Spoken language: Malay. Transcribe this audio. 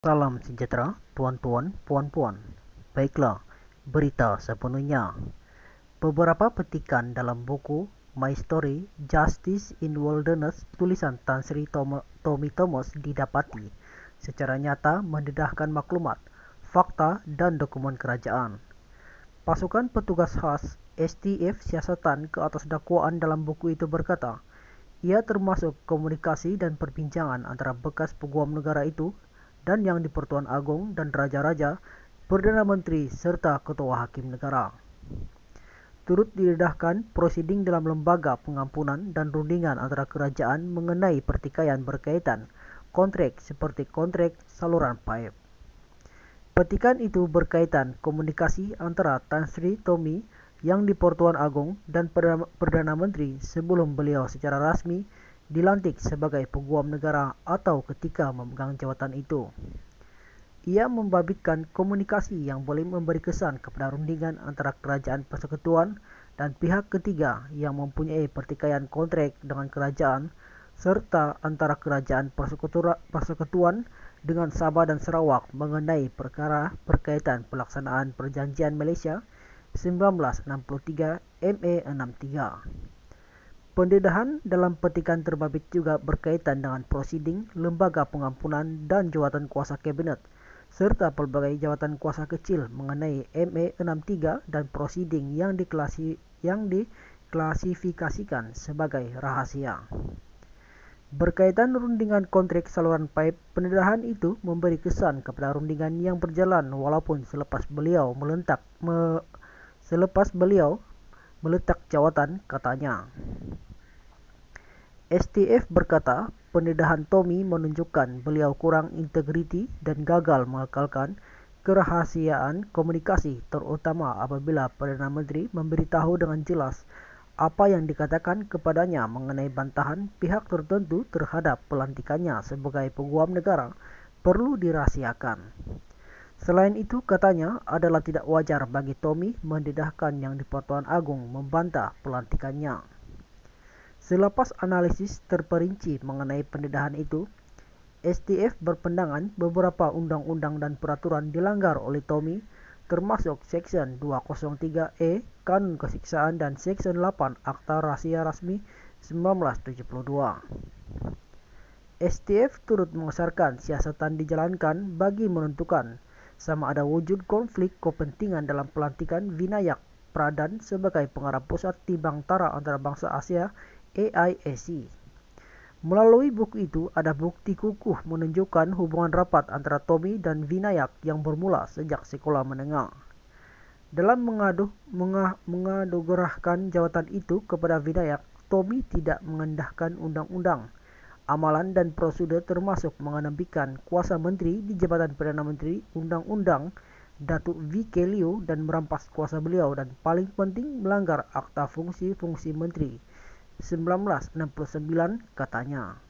Salam sejahtera, tuan-tuan, puan-puan. Baiklah, berita sepenuhnya. Beberapa petikan dalam buku My Story, Justice in Wilderness tulisan Tan Sri Tommy Thomas didapati secara nyata mendedahkan maklumat, fakta dan dokumen kerajaan. Pasukan petugas khas STF siasatan ke atas dakwaan dalam buku itu berkata, ia termasuk komunikasi dan perbincangan antara bekas peguam negara itu dan yang di-Pertuan Agong dan Raja-Raja, Perdana Menteri serta Ketua Hakim Negara. Turut didedahkan prosiding dalam lembaga pengampunan dan rundingan antara kerajaan mengenai pertikaian berkaitan kontrak seperti kontrak saluran paip. Petikan itu berkaitan komunikasi antara Tan Sri Tommy yang di-Pertuan Agong dan Perdana Menteri sebelum beliau secara rasmi dilantik sebagai peguam negara atau ketika memegang jawatan itu. Ia membabitkan komunikasi yang boleh memberi kesan kepada rundingan antara kerajaan persekutuan dan pihak ketiga yang mempunyai pertikaian kontrak dengan kerajaan serta antara kerajaan persekutuan dengan Sabah dan Sarawak mengenai perkara berkaitan pelaksanaan Perjanjian Malaysia 1963 MA63. Pendedahan dalam petikan terbabit juga berkaitan dengan prosiding lembaga pengampunan dan jawatan kuasa kabinet serta pelbagai jawatan kuasa kecil mengenai MA63 dan prosiding yang diklasifikasikan sebagai rahasia. Berkaitan rundingan kontrak saluran paip, pendedahan itu memberi kesan kepada rundingan yang berjalan walaupun selepas beliau meletak jawatan, katanya. STF berkata, pendedahan Tommy menunjukkan beliau kurang integriti dan gagal mengekalkan kerahasiaan komunikasi, terutama apabila Perdana Menteri memberitahu dengan jelas apa yang dikatakan kepadanya mengenai bantahan pihak tertentu terhadap pelantikannya sebagai peguam negara perlu dirahasiakan. Selain itu, katanya adalah tidak wajar bagi Tommy mendedahkan yang di-Pertuan Agong membantah pelantikannya. Selepas analisis terperinci mengenai pendedahan itu, STF berpandangan beberapa undang-undang dan peraturan dilanggar oleh Tommy, termasuk Seksyen 203E Kanun Kesiksaan dan Seksyen 8 Akta Rahsia Rasmi 1972. STF turut mengesarkan siasatan dijalankan bagi menentukan sama ada wujud konflik kepentingan dalam pelantikan Vinayak Pradhan sebagai pengarah pusat Timbang Tara Antarabangsa Asia AIAC. Melalui buku itu, ada bukti kukuh menunjukkan hubungan rapat antara Tommy dan Vinayak yang bermula sejak sekolah menengah. Dalam menganugerahkan jawatan itu kepada Vinayak, Tommy tidak mengendahkan undang-undang, amalan dan prosedur termasuk mengenampingkan kuasa menteri di Jabatan Perdana Menteri Undang-Undang Datuk V.K. Liu dan merampas kuasa beliau dan paling penting melanggar Akta Fungsi-Fungsi Menteri 1969, katanya.